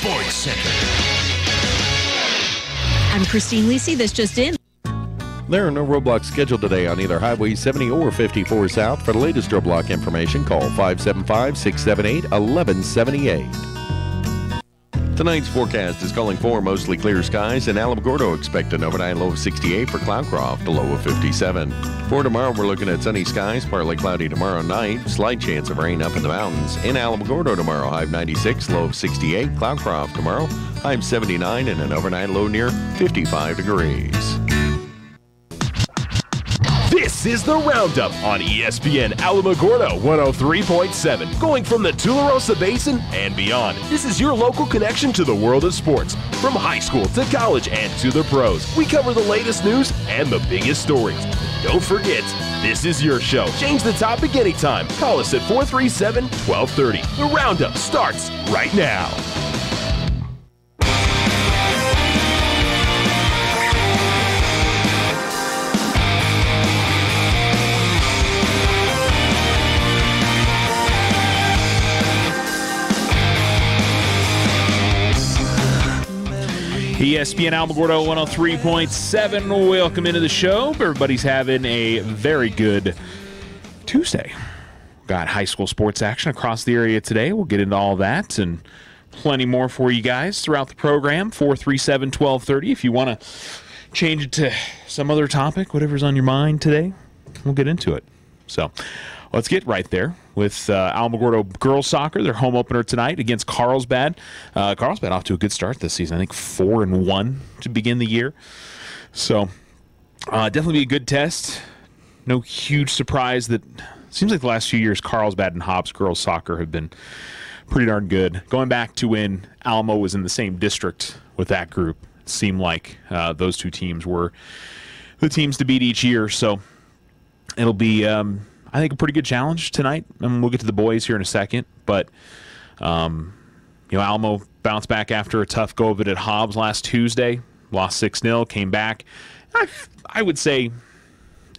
Sports Center. I'm Christine Lisi. This just in. There are no roadblocks scheduled today on either Highway 70 or 54 South. For the latest roadblock information, call 575-678-1178. Tonight's forecast is calling for mostly clear skies. In Alamogordo, expect an overnight low of 68. For Cloudcroft, a low of 57. For tomorrow, we're looking at sunny skies, partly cloudy tomorrow night. Slight chance of rain up in the mountains. In Alamogordo tomorrow, high of 96, low of 68. Cloudcroft tomorrow, high of 79, and an overnight low near 55 degrees. This is the Roundup on ESPN Alamogordo 103.7. Going from the Tularosa Basin and beyond, this is your local connection to the world of sports. From high school to college and to the pros, we cover the latest news and the biggest stories. Don't forget, this is your show. Change the topic anytime. Call us at 437-1230. The Roundup starts right now. ESPN Alamogordo 103.7. Welcome into the show. Everybody's having a very good Tuesday. Got high school sports action across the area today. We'll get into all that and plenty more for you guys throughout the program. 437-1230. If you want to change it to some other topic, whatever's on your mind today, we'll get into it. So let's get right there with Alamogordo girls soccer. Their home opener tonight against Carlsbad. Carlsbad off to a good start this season. I think 4-1 to begin the year. So definitely be a good test. No huge surprise that seems like the last few years Carlsbad and Hobbs girls soccer have been pretty darn good. Going back to when Alamo was in the same district with that group, it seemed like those two teams were the teams to beat each year. So it'll be I think a pretty good challenge tonight, and we'll get to the boys here in a second. But, Alamo bounced back after a tough go of it at Hobbs last Tuesday, lost 6-0, came back. I would say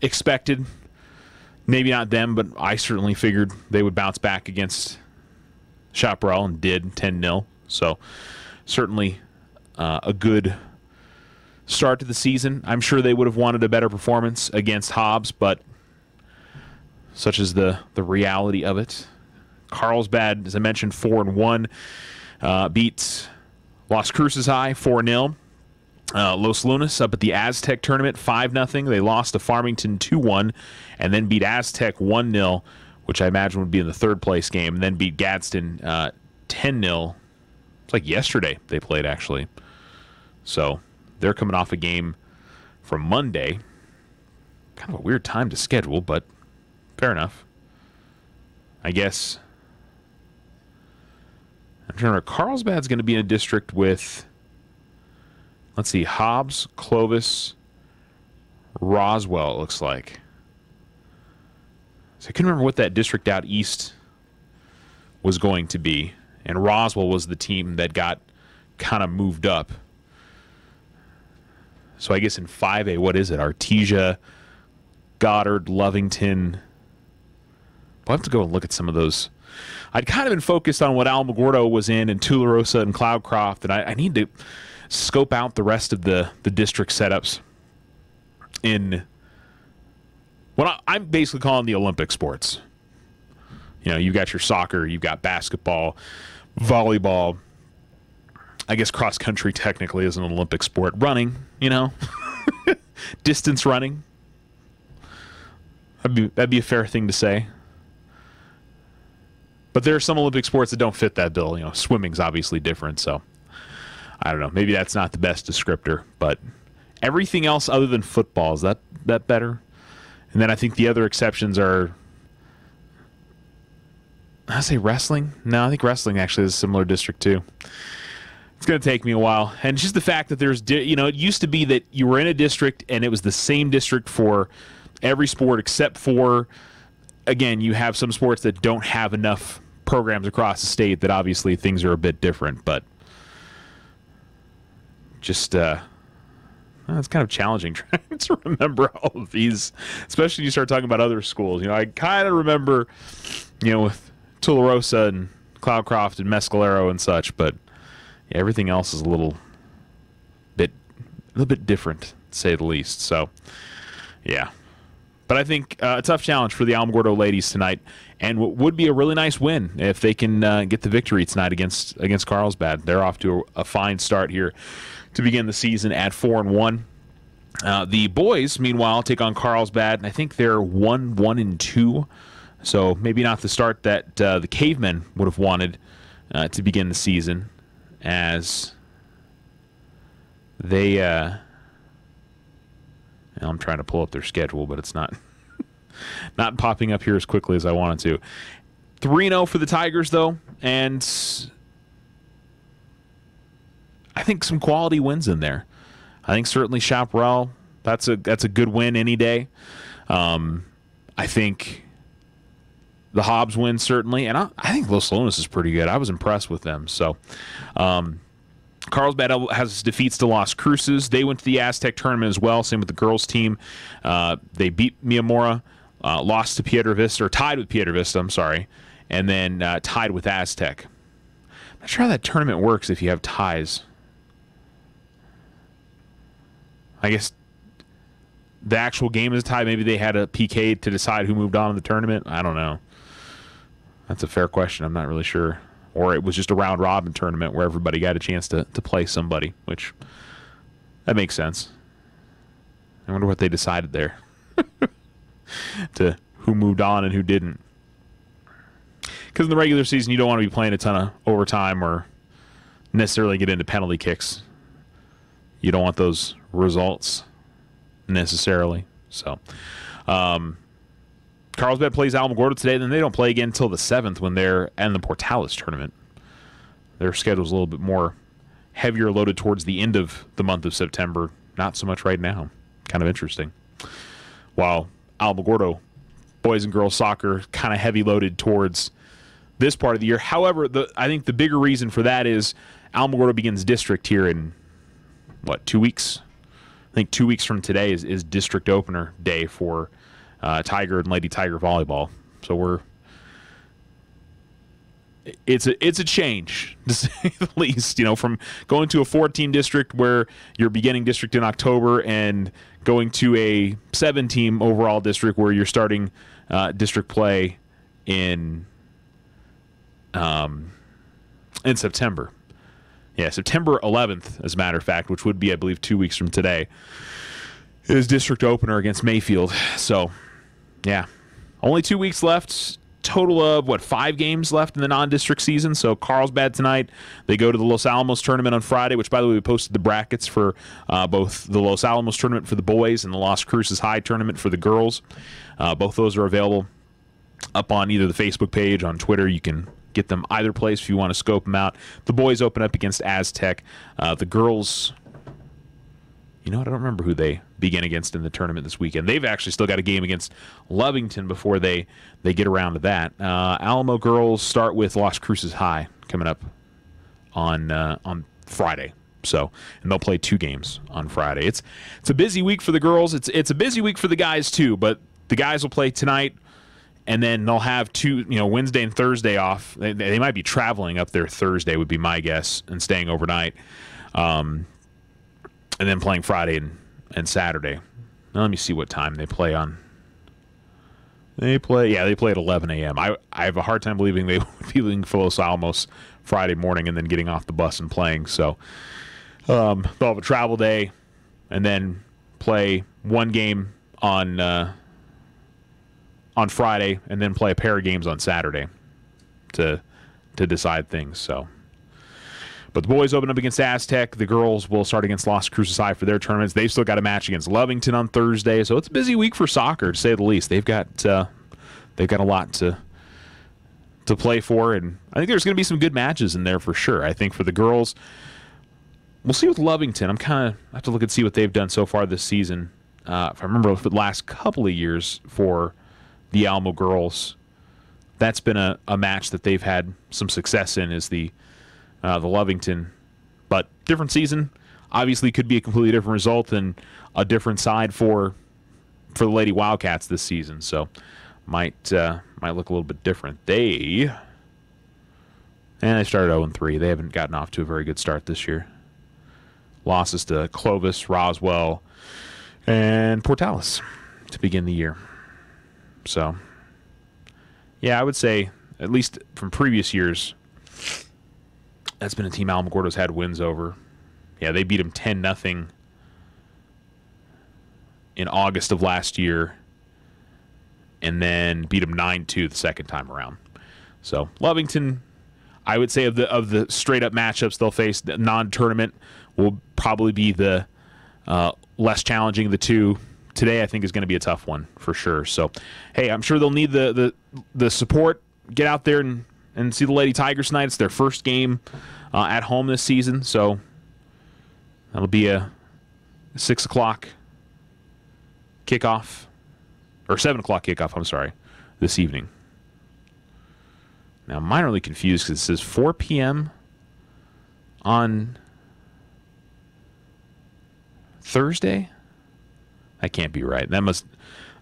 expected, maybe not them, but I certainly figured they would bounce back against Chaparral and did 10-0. So certainly a good start to the season. I'm sure they would have wanted a better performance against Hobbs, but such is the reality of it. Carlsbad, as I mentioned, 4-1, beats Las Cruces High 4-0. Los Lunas up at the Aztec tournament 5-0. They lost to Farmington 2-1, and then beat Aztec 1-0, which I imagine would be in the third place game, and then beat Gadsden 10-0. It's like yesterday they played, actually. So they're coming off a game from Monday. Kind of a weird time to schedule, but fair enough. I guess. I'm trying to remember. Carlsbad's going to be in a district with, let's see, Hobbs, Clovis, Roswell, it looks like. So I couldn't remember what that district out east was going to be. And Roswell was the team that got kind of moved up. So I guess in 5A, what is it? Artesia, Goddard, Lovington. We'll have to go and look at some of those. I'd kind of been focused on what Alamogordo was in and Tularosa and Cloudcroft, and I need to scope out the rest of the district setups in what I'm basically calling the Olympic sports. You've got your soccer, you've got basketball, volleyball. I guess cross country technically is an Olympic sport. Running, distance running. That'd be a fair thing to say. But there are some Olympic sports that don't fit that bill. Swimming's obviously different, so I don't know. Maybe that's not the best descriptor, but everything else other than football, is that better? And then I think the other exceptions are, I say wrestling? No, I think wrestling actually is a similar district too. It's going to take me a while. And just the fact that there's, it used to be that you were in a district and it was the same district for every sport except for, again, you have some sports that don't have enough programs across the state that obviously things are a bit different, but just it's kind of challenging trying to remember all of these, especially when you start talking about other schools. I kind of remember, with Tularosa and Cloudcroft and Mescalero and such, but everything else is a little bit different, to say the least. So, yeah. But I think a tough challenge for the Alamogordo ladies tonight, and what would be a really nice win if they can get the victory tonight against Carlsbad. They're off to a fine start here to begin the season at 4-1. The boys, meanwhile, take on Carlsbad, and I think they're 1-2. So maybe not the start that the Cavemen would have wanted to begin the season, as they. I'm trying to pull up their schedule, but it's not popping up here as quickly as I wanted to. 3-0 for the Tigers, though, and I think some quality wins in there. I think certainly Chaparral, that's a good win any day. I think the Hobbs win certainly, and I think Los Lonis is pretty good. I was impressed with them. So Carlsbad has defeats to Las Cruces. They went to the Aztec tournament as well. Same with the girls team. They beat Miyamura, lost to Piedra Vista, or tied with Piedra Vista, I'm sorry, and then tied with Aztec. I'm not sure how that tournament works if you have ties. I guess the actual game is tied. Maybe they had a PK to decide who moved on in the tournament. I don't know. That's a fair question. I'm not really sure. Or it was just a round-robin tournament where everybody got a chance to play somebody, which that makes sense. I wonder what they decided there to who moved on and who didn't. Because in the regular season, you don't want to be playing a ton of overtime or necessarily get into penalty kicks. You don't want those results necessarily. So, Carlsbad plays Alamogordo today, then they don't play again until the 7th when they're in the Portales tournament. Their schedule's a little bit more heavier loaded towards the end of the month of September. Not so much right now. Kind of interesting. While Alamogordo boys and girls soccer kind of heavy loaded towards this part of the year. However, I think the bigger reason for that is Alamogordo begins district here in, 2 weeks? I think 2 weeks from today is district opener day for Tiger and Lady Tiger volleyball. So it's a change, to say the least, from going to a 14 district where you're beginning district in October and going to a 7-team overall district where you're starting district play in September. Yeah, September 11th, as a matter of fact, which would be, I believe, 2 weeks from today, is district opener against Mayfield. So, yeah, only 2 weeks left. Total of, 5 games left in the non-district season. So Carlsbad tonight, they go to the Los Alamos tournament on Friday, which, by the way, we posted the brackets for both the Los Alamos tournament for the boys and the Las Cruces High tournament for the girls. Both those are available up on either the Facebook page, on Twitter. You can get them either place if you want to scope them out. The boys open up against Aztec. The girls, I don't remember who they begin against in the tournament this weekend. They've actually still got a game against Lovington before they get around to that. Alamo girls start with Las Cruces High coming up on Friday. So, and they'll play 2 games on Friday. It's a busy week for the girls. It's a busy week for the guys too, but the guys will play tonight, and then they'll have 2, Wednesday and Thursday off. They might be traveling up there Thursday, would be my guess, and staying overnight. And then playing Friday and Saturday. Now let me see what time they play on. They play at 11 a.m. I have a hard time believing they would be leaving for Los Alamos Friday morning and then getting off the bus and playing. So they'll have a travel day and then play 1 game on Friday and then play a pair of games on Saturday to decide things. So. But the boys open up against Aztec. The girls will start against Las Cruces High for their tournaments. They've still got a match against Lovington on Thursday, so it's a busy week for soccer, to say the least. They've got a lot to play for, and I think there's going to be some good matches in there for sure. I think for the girls, we'll see with Lovington. I have to look and see what they've done so far this season. If I remember, for the last couple of years for the Alamo girls, that's been a match that they've had some success in, is the Lovington, but different season. Obviously, could be a completely different result and a different side for the Lady Wildcats this season. So might look a little bit different. They And they started 0-3. They haven't gotten off to a very good start this year. Losses to Clovis, Roswell, and Portales to begin the year. So, yeah, I would say, at least from previous years, that's been a team Alamogordo's had wins over. Yeah, they beat them 10-0 in August of last year, and then beat them 9-2 the second time around. So, Lovington, I would say of the straight-up matchups they'll face, the non-tournament will probably be the less challenging of the two. Today, I think, is going to be a tough one for sure. So, hey, I'm sure they'll need the support. Get out there and see the Lady Tigers tonight. It's their first game at home this season, so that'll be a 6 o'clock kickoff, or 7 o'clock kickoff, I'm sorry, this evening. Now, I'm minorly confused because it says 4 p.m. on Thursday. That can't be right. That must,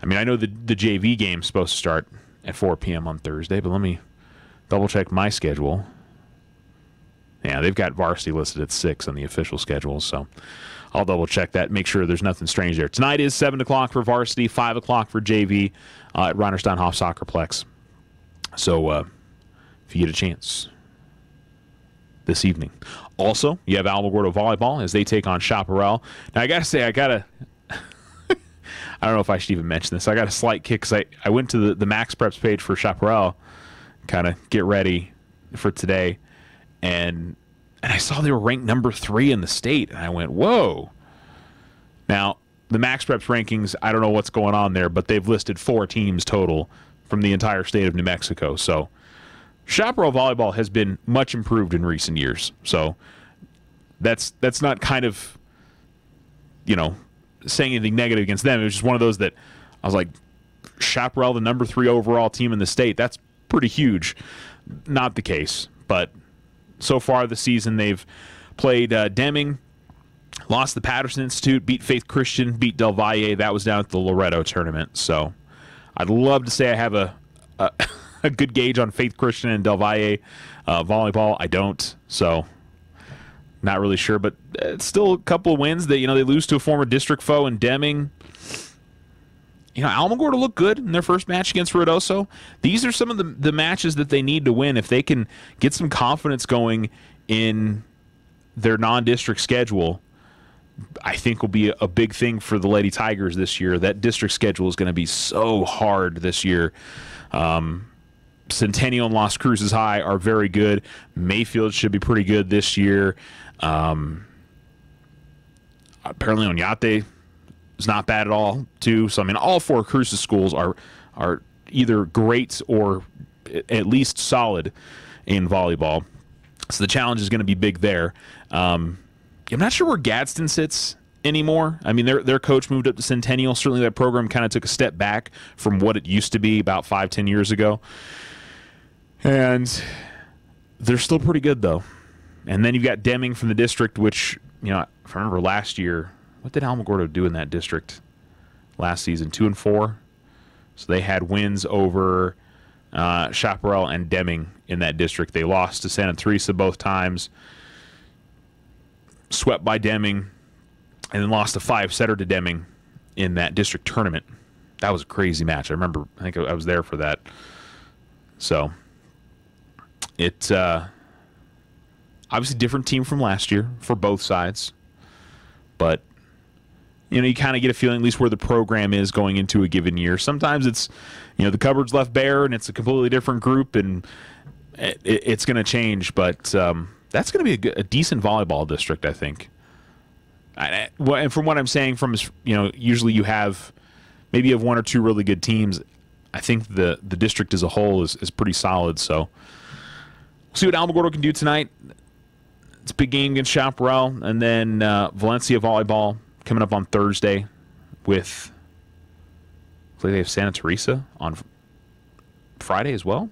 I mean, I know the JV game's supposed to start at 4 p.m. on Thursday, but let me double-check my schedule. Yeah, they've got varsity listed at 6 on the official schedule, so I'll double-check that, make sure there's nothing strange there. Tonight is 7 o'clock for varsity, 5 o'clock for JV at Reinersteinhof Soccerplex. So if you get a chance this evening. Also, you have Alamogordo Volleyball as they take on Chaparral. Now, I got to say, I don't know if I should even mention this. I got a slight kick because I went to the Max Preps page for Chaparral, kind of get ready for today, and I saw they were ranked number 3 in the state, and I went, whoa. Now, the Max Preps rankings, I don't know what's going on there, but they've listed 4 teams total from the entire state of New Mexico. So Chaparral Volleyball has been much improved in recent years. So that's not kind of, saying anything negative against them. It was just one of those that I was like, Chaparral, the number 3 overall team in the state, that's pretty huge. Not the case, but so far this season they've played Deming, lost the Patterson Institute, beat Faith Christian, beat Del Valle. That was down at the Loretto tournament. So I'd love to say I have a good gauge on Faith Christian and Del Valle volleyball. I don't, so not really sure, but it's still a couple of wins that, they lose to a former district foe in Deming. Alamogordo looked good in their first match against Ruidoso. These are some of the matches that they need to win. If they can get some confidence going in their non-district schedule, I think will be a big thing for the Lady Tigers this year. That district schedule is going to be so hard this year. Centennial and Las Cruces High are very good. Mayfield should be pretty good this year. Apparently Oñate is not bad at all, too. So, all 4 Cruces schools are either great or at least solid in volleyball. So the challenge is going to be big there. I'm not sure where Gadsden sits anymore. Their coach moved up to Centennial. Certainly that program kind of took a step back from what it used to be about 5-10 years ago. And they're still pretty good, though. And then you've got Deming from the district, which, if I remember last year, what did Alamogordo do in that district last season? 2-4. So they had wins over Chaparral and Deming in that district. They lost to Santa Teresa both times, swept by Deming, and then lost a 5-setter to Deming in that district tournament. That was a crazy match. I think I was there for that. So it's obviously a different team from last year for both sides. But, you kind of get a feeling at least where the program is going into a given year. Sometimes it's, the cupboard's left bare and it's a completely different group and it's going to change. But that's going to be a decent volleyball district, I think. And from what I'm saying, usually you have maybe 1 or 2 really good teams. I think the district as a whole is pretty solid. So we'll see what Alamogordo can do tonight. It's a big game against Chaparral. And then Valencia Volleyball coming up on Thursday with, I believe they have Santa Teresa on Friday as well.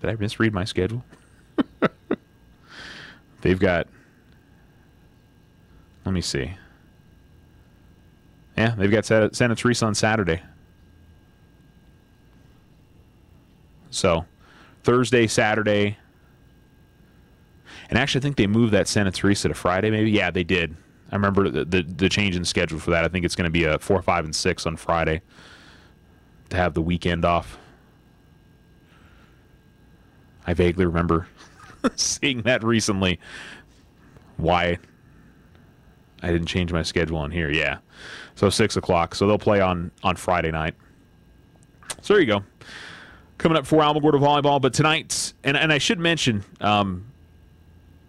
Did I misread my schedule? They've got, let me see. Yeah, they've got Santa Teresa on Saturday. So, Thursday, Saturday. And actually, I think they moved that Santa Teresa to Friday, maybe. Yeah, they did. I remember the change in schedule for that. I think it's going to be a 4, 5, and 6 on Friday to have the weekend off. I vaguely remember seeing that recently. Why I didn't change my schedule on here. Yeah. So 6 o'clock. So they'll play on Friday night. So there you go. Coming up for Alamogordo Volleyball. But tonight, and I should mention,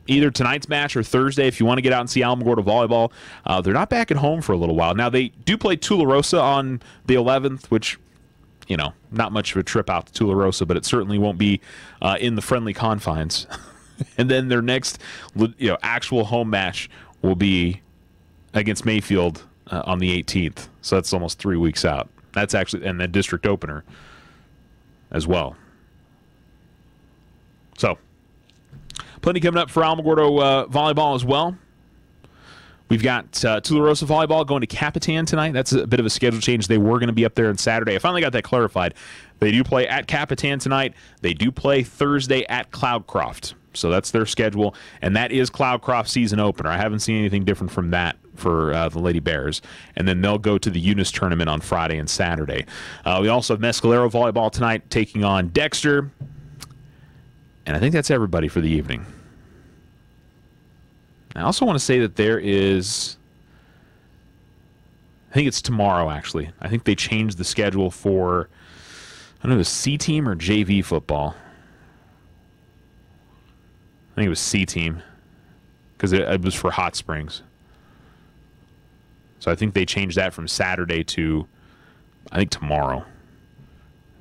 either tonight's match or Thursday, if you want to get out and see Alamogordo Volleyball, they're not back at home for a little while. Now, they do play Tularosa on the 11th, which, you know, not much of a trip out to Tularosa, but it certainly won't be in the friendly confines. And then their next, actual home match will be against Mayfield on the 18th. So that's almost 3 weeks out. That's actually, and the district opener as well. So, plenty coming up for Alamogordo Volleyball as well. We've got Tularosa Volleyball going to Capitan tonight. That's a bit of a schedule change. They were going to be up there on Saturday. I finally got that clarified. They do play at Capitan tonight. They do play Thursday at Cloudcroft. So that's their schedule, and that is Cloudcroft season opener. I haven't seen anything different from that for the Lady Bears. And then they'll go to the Eunice tournament on Friday and Saturday. We also have Mescalero Volleyball tonight taking on Dexter. And I think that's everybody for the evening. I also want to say that there is, I think it's tomorrow, actually. I think they changed the schedule for, I don't know if it was C-Team or JV football. I think it was C-Team because it was for Hot Springs. So I think they changed that from Saturday to, I think, tomorrow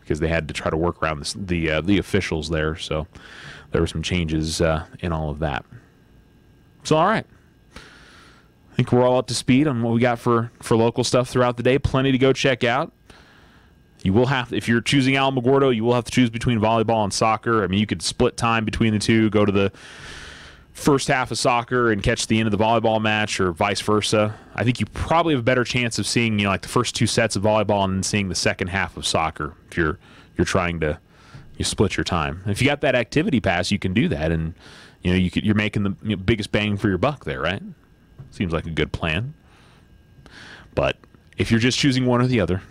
because they had to try to work around the officials there. So there were some changes in all of that. So, all right. I think we're all up to speed on what we got for local stuff throughout the day. Plenty to go check out. You will have, if you're choosing Alamogordo, you will have to choose between volleyball and soccer. I mean, you could split time between the two, go to the first half of soccer and catch the end of the volleyball match, or vice versa. I think you probably have a better chance of seeing, like the first 2 sets of volleyball and then seeing the second half of soccer if you're trying to split your time. If you got that activity pass, you can do that, and you're making the biggest bang for your buck there, right? Seems like a good plan. But if you're just choosing one or the other,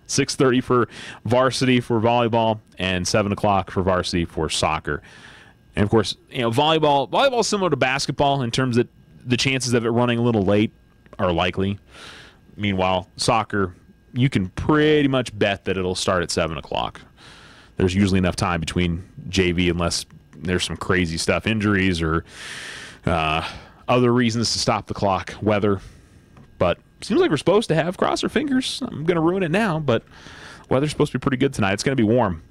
6:30 for varsity for volleyball and 7 o'clock for varsity for soccer. And of course, volleyball is similar to basketball in terms that the chances of it running a little late are likely. Meanwhile, soccer, you can pretty much bet that it'll start at 7 o'clock. There's usually enough time between JV unless there's some crazy stuff, injuries or other reasons to stop the clock, weather. But seems like we're supposed to have, cross our fingers, I'm going to ruin it now, but weather's supposed to be pretty good tonight. It's going to be warm,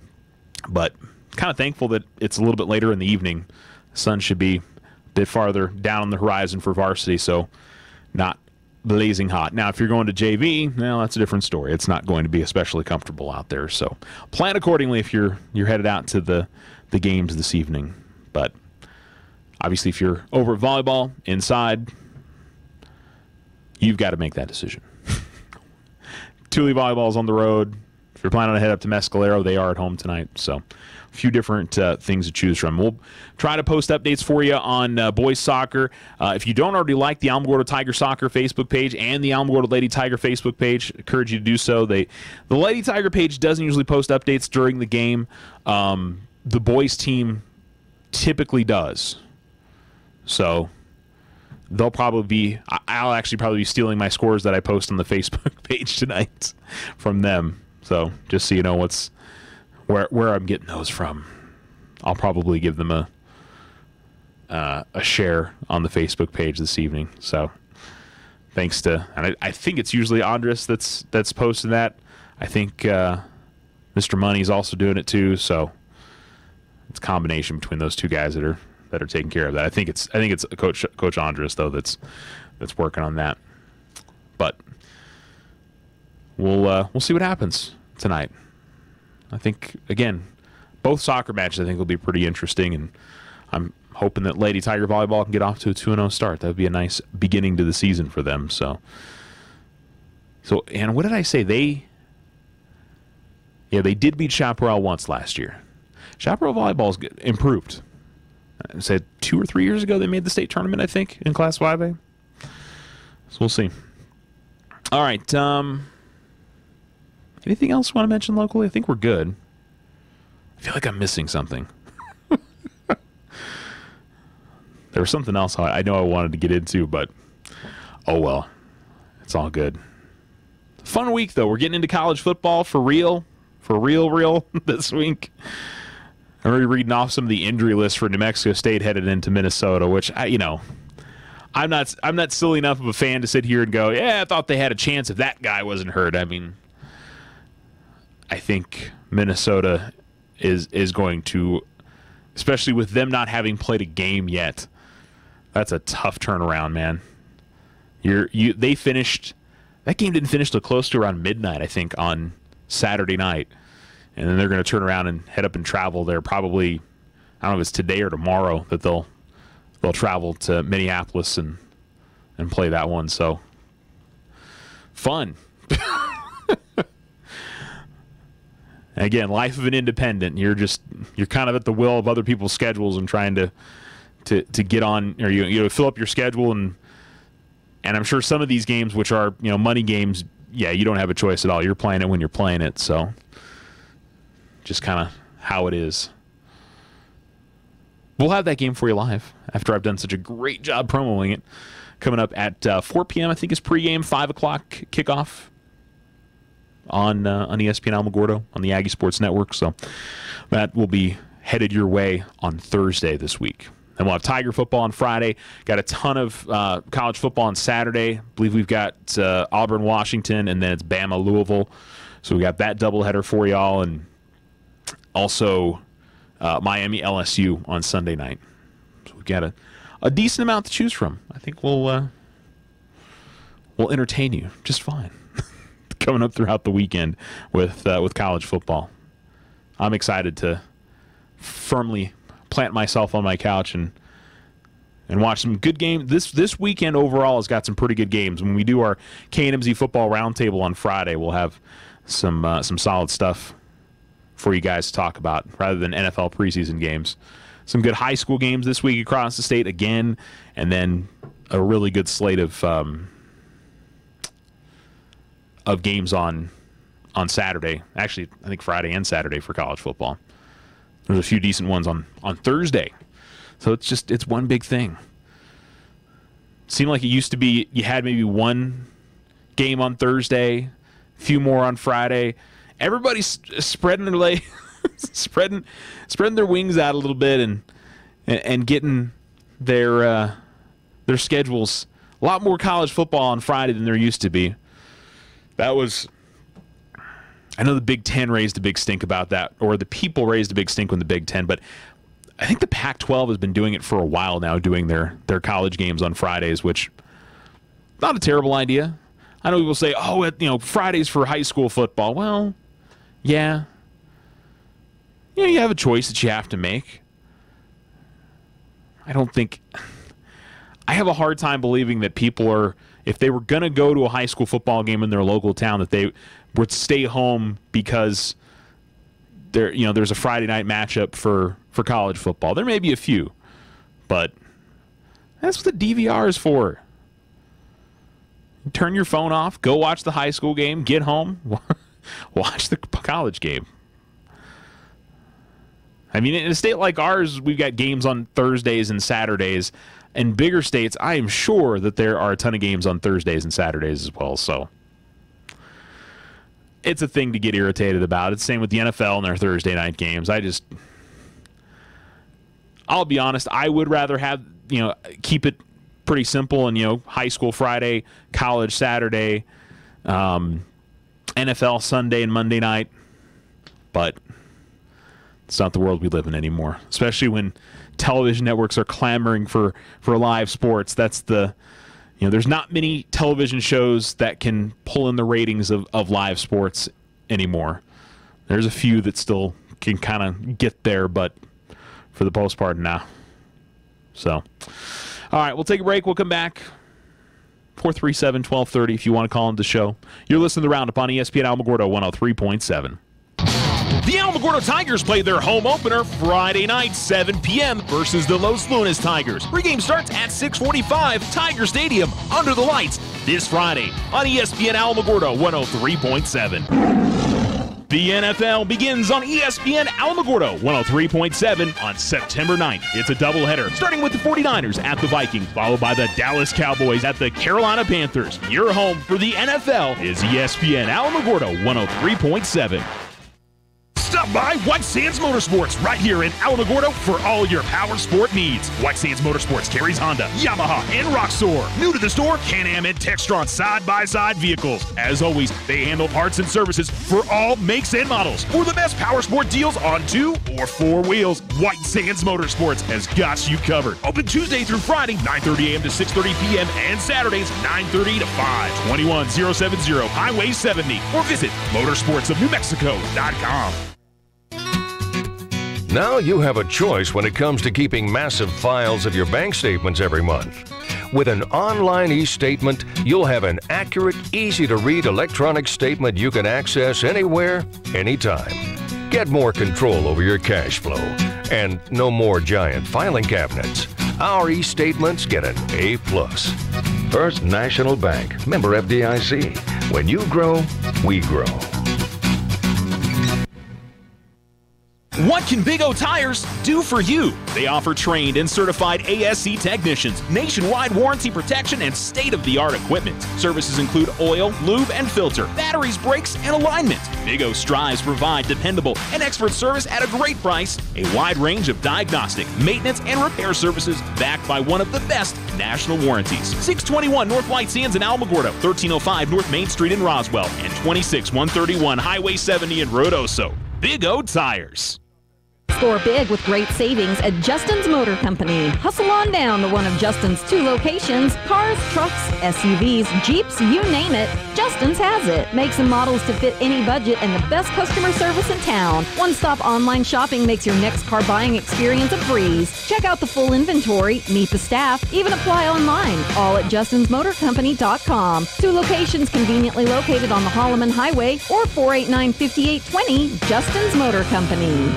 but kind of thankful that it's a little bit later in the evening. The sun should be a bit farther down on the horizon for varsity, so not blazing hot. Now, if you're going to JV, well, that's a different story. It's not going to be especially comfortable out there, so plan accordingly if you're headed out to the games this evening. But obviously, if you're over at volleyball, inside, you've got to make that decision. Thule Volleyball's on the road. If you're planning to head up to Mescalero, they are at home tonight. So a few different things to choose from. We'll try to post updates for you on boys soccer. If you don't already like the Alamogordo Tiger Soccer Facebook page and the Alamogordo Lady Tiger Facebook page, I encourage you to do so. The Lady Tiger page doesn't usually post updates during the game. The boys team typically does. So I'll actually probably be stealing my scores that I post on the Facebook page tonight from them. So just so you know where I'm getting those from. I'll probably give them a share on the Facebook page this evening. So thanks to, and I think it's usually Andres that's posting that. I think Mr. Money's also doing it too. So it's a combination between those two guys that are taking care of that. I think it's Coach Andres though that's working on that. But we'll see what happens tonight. I think again, both soccer matches I think will be pretty interesting, and I'm hoping that Lady Tiger Volleyball can get off to a 2-0 start. That would be a nice beginning to the season for them. So and what did I say? They did beat Chaparral once last year. Chaparral volleyball's improved. I said 2 or 3 years ago they made the state tournament, I think, in Class 5A. So we'll see. All right. Anything else you want to mention locally? I think we're good. I feel like I'm missing something. There was something else I know I wanted to get into, but oh well. It's all good. Fun week, though. We're getting into college football for real. For real this week. I'm already reading off some of the injury lists for New Mexico State headed into Minnesota, which, I'm not silly enough of a fan to sit here and go, yeah, I thought they had a chance if that guy wasn't hurt. I mean, I think Minnesota is going to, especially with them not having played a game yet, that's a tough turnaround, man. They finished, that game didn't finish till close to around midnight, I think, on Saturday night. And then they're going to turn around and head up and travel there probably, I don't know if it's today or tomorrow that they'll travel to Minneapolis and play that one. So, fun. Again, life of an independent. You're kind of at the will of other people's schedules and trying to get on, or you fill up your schedule, and I'm sure some of these games, which are money games, yeah, you don't have a choice at all. You're playing it when you're playing it. So, just kind of how it is. We'll have that game for you live after I've done such a great job promoting it. Coming up at 4 p.m., I think is pregame, 5 o'clock kickoff on ESPN Alamogordo on the Aggie Sports Network. So that will be headed your way on Thursday this week. And we'll have Tiger football on Friday. Got a ton of college football on Saturday. I believe we've got Auburn, Washington, and then it's Bama, Louisville. So we got that doubleheader for y'all, and also Miami, LSU on Sunday night. So we've got a decent amount to choose from. I think we'll entertain you just fine coming up throughout the weekend with college football. I'm excited to firmly plant myself on my couch and watch some good games. This weekend overall has got some pretty good games. When we do our K&MZ football roundtable on Friday, we'll have some solid stuff for you guys to talk about rather than NFL preseason games. Some good high school games this week across the state again, and then a really good slate of games on Saturday. Actually, I think Friday and Saturday for college football. There's a few decent ones on Thursday. So it's one big thing. It seemed like it used to be you had maybe one game on Thursday, a few more on Friday. Everybody's spreading their legs, spreading their wings out a little bit and getting their schedules. A lot more college football on Friday than there used to be. I know the Big Ten raised a big stink about that, or the people raised a big stink when the Big Ten, but I think the Pac-12 has been doing it for a while now, doing their college games on Fridays, which not a terrible idea. I know people say, Fridays for high school football. Well, yeah. You have a choice that you have to make. I have a hard time believing that people are, if they were going to go to a high school football game in their local town, that they would stay home because there's a Friday night matchup for college football. There may be a few, but that's what the DVR is for. Turn your phone off, go watch the high school game, get home, watch the college game. I mean, in a state like ours, we've got games on Thursdays and Saturdays. In bigger states, I am sure that there are a ton of games on Thursdays and Saturdays as well. So it's a thing to get irritated about. It's the same with the NFL and their Thursday night games. I'll be honest, I would rather have, keep it pretty simple and, high school Friday, college Saturday, NFL Sunday and Monday night. But it's not the world we live in anymore, especially when television networks are clamoring for live sports. That's there's not many television shows that can pull in the ratings of live sports anymore. There's a few that still can kind of get there, but for the most part, now. So, all right, we'll take a break. We'll come back. 437-1230 if you want to call into the show. You're listening to the Roundup on ESPN Alamogordo 103.7. The Alamogordo Tigers play their home opener Friday night, 7 p.m. versus the Los Lunas Tigers. Pregame starts at 6:45, Tiger Stadium, under the lights, this Friday on ESPN Alamogordo 103.7. The NFL begins on ESPN Alamogordo 103.7 on September 9th. It's a doubleheader, starting with the 49ers at the Vikings, followed by the Dallas Cowboys at the Carolina Panthers. Your home for the NFL is ESPN Alamogordo 103.7. Stop by White Sands Motorsports right here in Alamogordo for all your power sport needs. White Sands Motorsports carries Honda, Yamaha, and Roxor. New to the store, Can-Am and Textron side-by-side vehicles. As always, they handle parts and services for all makes and models. For the best power sport deals on 2 or 4 wheels, White Sands Motorsports has got you covered. Open Tuesday through Friday, 9:30 a.m. to 6:30 p.m. and Saturdays, 9:30 to 5. 21070 Highway 70 or visit motorsportsofnewmexico.com. Now you have a choice when it comes to keeping massive files of your bank statements every month. With an online e-statement, you'll have an accurate, easy-to-read electronic statement you can access anywhere, anytime. Get more control over your cash flow. And no more giant filing cabinets. Our e-statements get an A+. First National Bank, member FDIC. When you grow, we grow. What can Big O Tires do for you? They offer trained and certified ASC technicians, nationwide warranty protection, and state-of-the-art equipment. Services include oil, lube, and filter, batteries, brakes, and alignment. Big O strives to provide dependable and expert service at a great price, a wide range of diagnostic, maintenance, and repair services backed by one of the best national warranties. 621 North White Sands in Alamogordo, 1305 North Main Street in Roswell, and 26131 Highway 70 in Rodoso. Big O Tires. Score big with great savings at Justin's Motor Company. Hustle on down to one of Justin's 2 locations. Cars, trucks, SUVs, Jeeps, you name it, Justin's has it. Makes and models to fit any budget and the best customer service in town. One-stop online shopping makes your next car buying experience a breeze. Check out the full inventory, meet the staff, even apply online. All at justinsmotorcompany.com. 2 locations conveniently located on the Holloman Highway or 489-5820, Justin's Motor Company.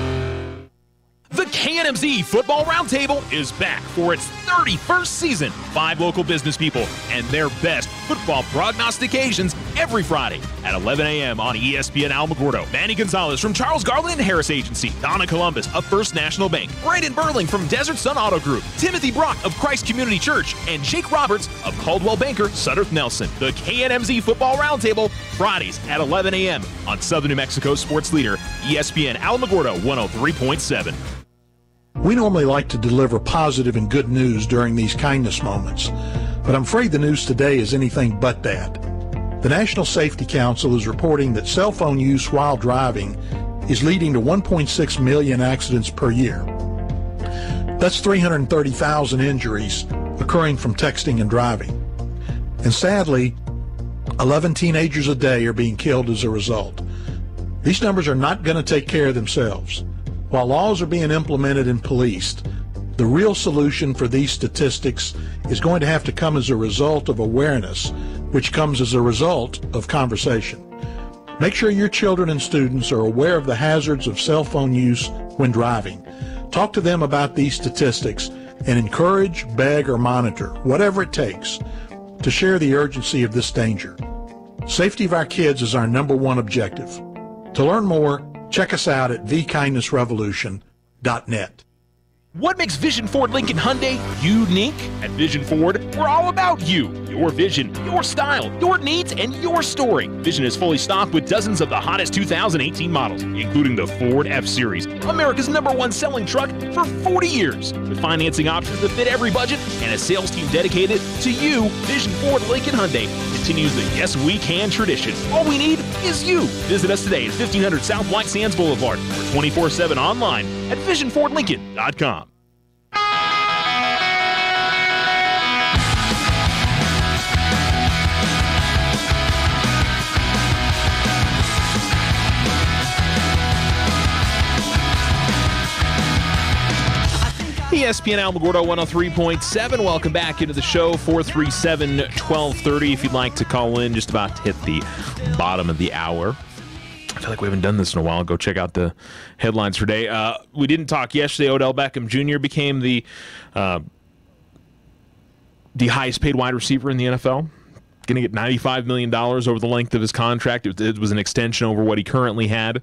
The KNMZ Football Roundtable is back for its 31st season. 5 local business people and their best football prognostications every Friday at 11 a.m. on ESPN Alamogordo. Manny Gonzalez from Charles Garland and Harris Agency. Donna Columbus of First National Bank. Brandon Burling from Desert Sun Auto Group. Timothy Brock of Christ Community Church. And Jake Roberts of Caldwell Banker Sudderth Nelson. The KNMZ Football Roundtable, Fridays at 11 a.m. on Southern New Mexico sports leader, ESPN Alamogordo 103.7. We normally like to deliver positive and good news during these kindness moments, but I'm afraid the news today is anything but that. The National Safety Council is reporting that cell phone use while driving is leading to 1.6 million accidents per year. That's 330,000 injuries occurring from texting and driving. And sadly, 11 teenagers a day are being killed as a result. These numbers are not going to take care of themselves. While laws are being implemented and policed, the real solution for these statistics is going to have to come as a result of awareness, which comes as a result of conversation. Make sure your children and students are aware of the hazards of cell phone use when driving. Talk to them about these statistics and encourage, beg, or monitor, whatever it takes, to share the urgency of this danger. Safety of our kids is our #1 objective. To learn more, check us out at thekindnessrevolution.net. What makes Vision Ford Lincoln Hyundai unique? At Vision Ford, we're all about you. Your vision, your style, your needs, and your story. Vision is fully stocked with dozens of the hottest 2018 models, including the Ford F-Series, America's #1 selling truck for 40 years. With financing options that fit every budget and a sales team dedicated to you, Vision Ford Lincoln Hyundai continues the Yes We Can tradition. All we need is you. Visit us today at 1500 South White Sands Boulevard or 24/7 online at visionfordlincoln.com. ESPN Alamogordo 103.7. Welcome back into the show. 437-1230 if you'd like to call in. Just about to hit the bottom of the hour. I feel like we haven't done this in a while. Go check out the headlines for today. We didn't talk yesterday. Odell Beckham Jr. became the highest paid wide receiver in the NFL. Going to get $95 million over the length of his contract. It was an extension over what he currently had.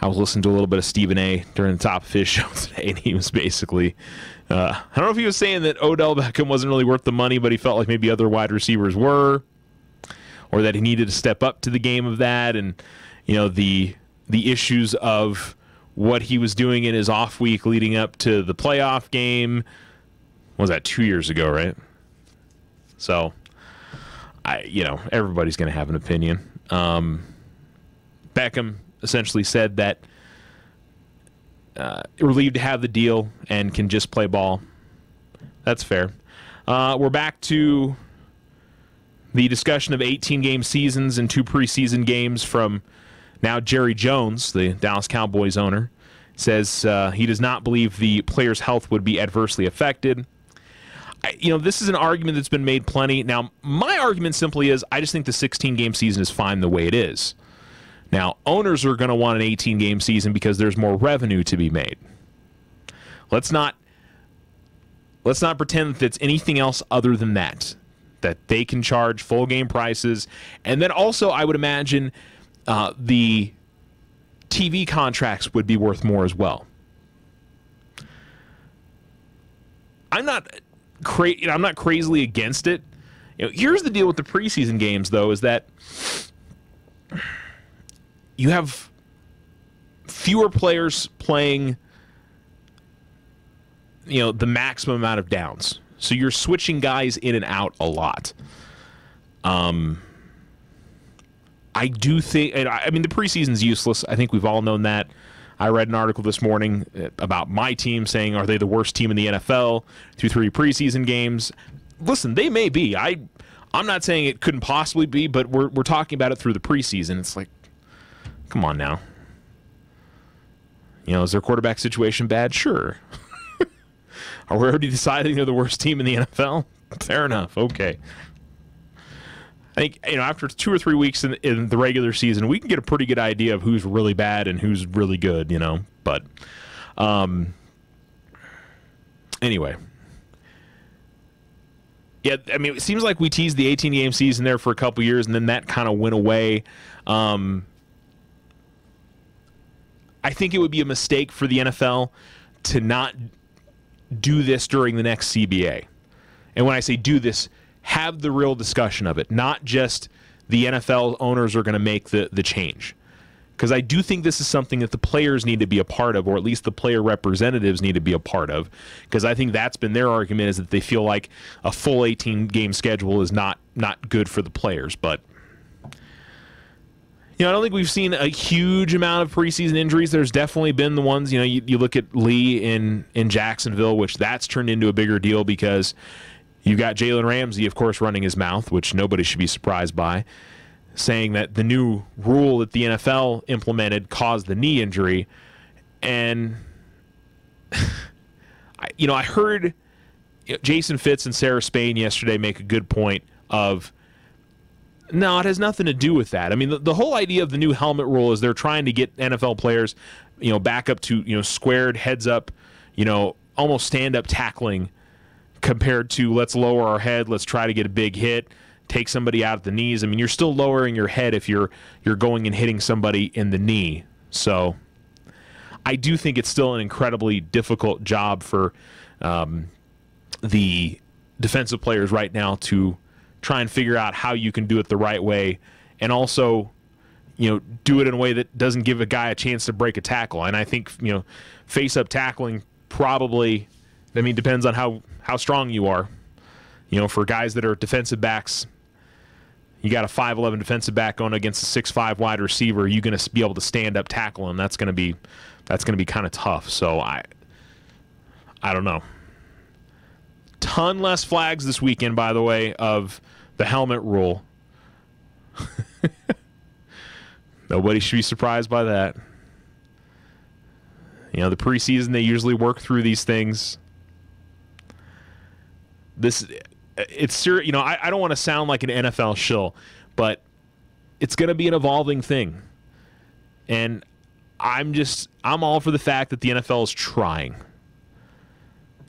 I was listening to a little bit of Stephen A. during the top of his show today, and he was basically, I don't know if he was saying that Odell Beckham wasn't really worth the money, but he felt like maybe other wide receivers were, or that he needed to step up to the game of that, and the issues of what he was doing in his off week leading up to the playoff game. What was that, 2 years ago, right? So, everybody's going to have an opinion. Beckham essentially said that relieved to have the deal and can just play ball. That's fair. We're back to the discussion of 18-game seasons and 2 preseason games from now Jerry Jones, the Dallas Cowboys owner, says he does not believe the players' health would be adversely affected. This is an argument that's been made plenty. Now, my argument simply is I just think the 16-game season is fine the way it is. Now, owners are going to want an 18-game season because there's more revenue to be made. Let's not pretend that it's anything else other than that they can charge full game prices. And then also, I would imagine the TV contracts would be worth more as well. I'm not crazily against it. Here's the deal with the preseason games, though, is that you have fewer players playing, the maximum amount of downs. So you're switching guys in and out a lot. I do think, the preseason's useless. I think we've all known that. I read an article this morning about my team saying, are they the worst team in the NFL through 3 preseason games? Listen, they may be. I'm not saying it couldn't possibly be, but we're talking about it through the preseason. It's like, come on now. Is their quarterback situation bad? Sure. Are we already deciding they're the worst team in the NFL? Fair enough. Okay. I think, after 2 or 3 weeks in the regular season, we can get a pretty good idea of who's really bad and who's really good, But, anyway. Yeah, it seems like we teased the 18-game season there for a couple years, and then that kind of went away. I think it would be a mistake for the NFL to not do this during the next CBA. And when I say do this, have the real discussion of it, not just the NFL owners are going to make the change. Because I do think this is something that the players need to be a part of, or at least the player representatives need to be a part of. Because I think that's been their argument, is that they feel like a full 18-game schedule is not good for the players. But I don't think we've seen a huge amount of preseason injuries. There's definitely been the ones, you look at Lee in Jacksonville, which that's turned into a bigger deal because you've got Jalen Ramsey, of course, running his mouth, which nobody should be surprised by, saying that the new rule that the NFL implemented caused the knee injury. And, I heard Jason Fitz and Sarah Spain yesterday make a good point of, no, it has nothing to do with that. The whole idea of the new helmet rule is they're trying to get NFL players, back up to, squared, heads up, almost stand-up tackling compared to let's lower our head, let's try to get a big hit, take somebody out at the knees. You're still lowering your head if you're going and hitting somebody in the knee. So I do think it's still an incredibly difficult job for the defensive players right now to try and figure out how you can do it the right way, and also, do it in a way that doesn't give a guy a chance to break a tackle. And I think, face-up tackling probably, depends on how strong you are. For guys that are defensive backs, you got a 5'11" defensive back going against a 6'5" wide receiver. You're going to be able to stand up tackle him. That's going to be kind of tough. So I don't know. Ton less flags this weekend, by the way, of the helmet rule. Nobody should be surprised by that. The preseason, they usually work through these things. It's serious. I don't want to sound like an NFL shill, but it's going to be an evolving thing. And I'm all for the fact that the NFL is trying.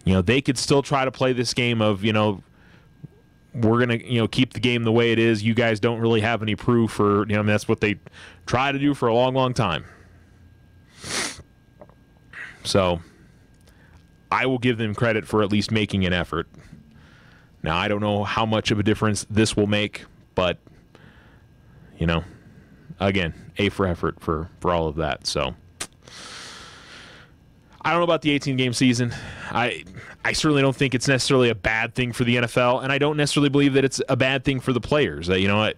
They could still try to play this game of, we're going to, keep the game the way it is. You guys don't really have any proof, or, that's what they try to do for a long, long time. So I will give them credit for at least making an effort. Now, I don't know how much of a difference this will make, but, again, A for effort for all of that. So I don't know about the 18-game season. I certainly don't think it's necessarily a bad thing for the NFL, and I don't necessarily believe that it's a bad thing for the players. I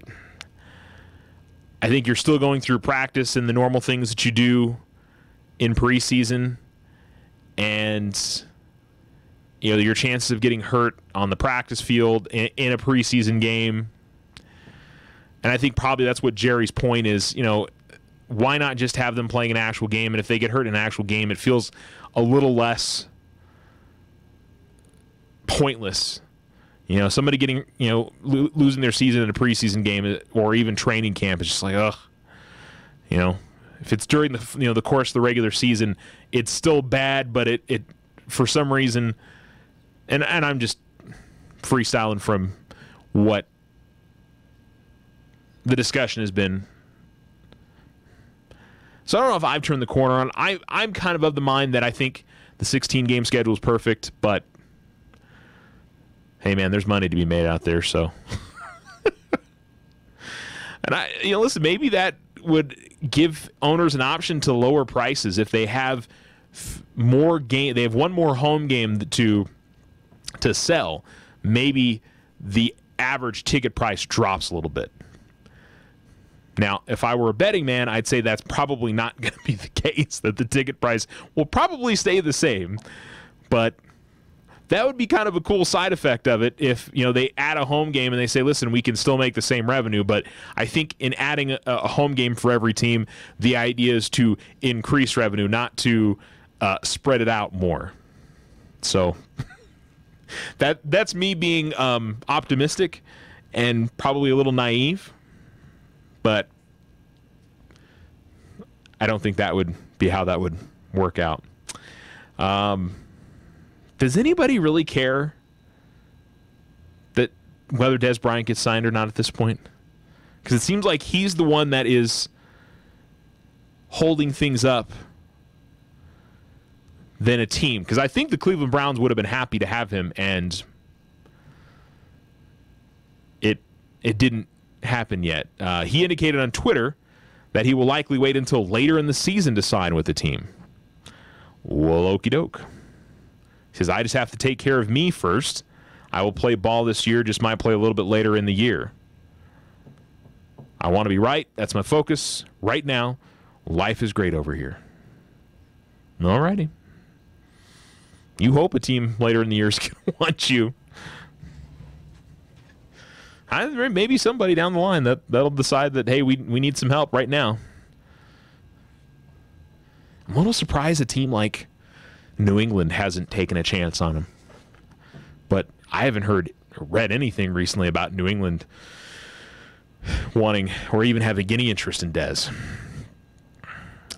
think you're still going through practice and the normal things that you do in preseason, and your chances of getting hurt on the practice field in a preseason game. And I think probably that's what Jerry's point is. Why not just have them playing an actual game? And if they get hurt in an actual game, it feels a little less pointless. Somebody getting, losing their season in a preseason game or even training camp is just like, ugh. If it's during the the course of the regular season, it's still bad, but it for some reason, and I'm just freestyling from what the discussion has been. So I don't know if I've turned the corner on. I'm kind of the mind that I think the 16-game schedule is perfect, but hey, man, there's money to be made out there. So, and listen, maybe that would give owners an option to lower prices if they have more game. They have one more home game to sell. Maybe the average ticket price drops a little bit. Now, if I were a betting man, I'd say that's probably not going to be the case, that the ticket price will probably stay the same. But that would be kind of a cool side effect of it if, they add a home game and they say, listen, we can still make the same revenue. But I think in adding a home game for every team, the idea is to increase revenue, not to spread it out more. So that's me being optimistic and probably a little naive. But I don't think that would be how that would work out. Does anybody really care that whether Dez Bryant gets signed or not at this point? Because it seems like he's the one that is holding things up than a team. Because I think the Cleveland Browns would have been happy to have him, and it didn't happen yet. He indicated on Twitter that he will likely wait until later in the season to sign with the team. Well, okie doke. He says, I just have to take care of me first. I will play ball this year, just might play a little bit later in the year. I want to be right. That's my focus right now. Life is great over here. All righty. You hope a team later in the year is going to want you. Maybe somebody down the line that'll decide that, hey, we need some help right now. I'm a little surprised a team like New England hasn't taken a chance on him. But I haven't heard or read anything recently about New England wanting or even having any interest in Dez.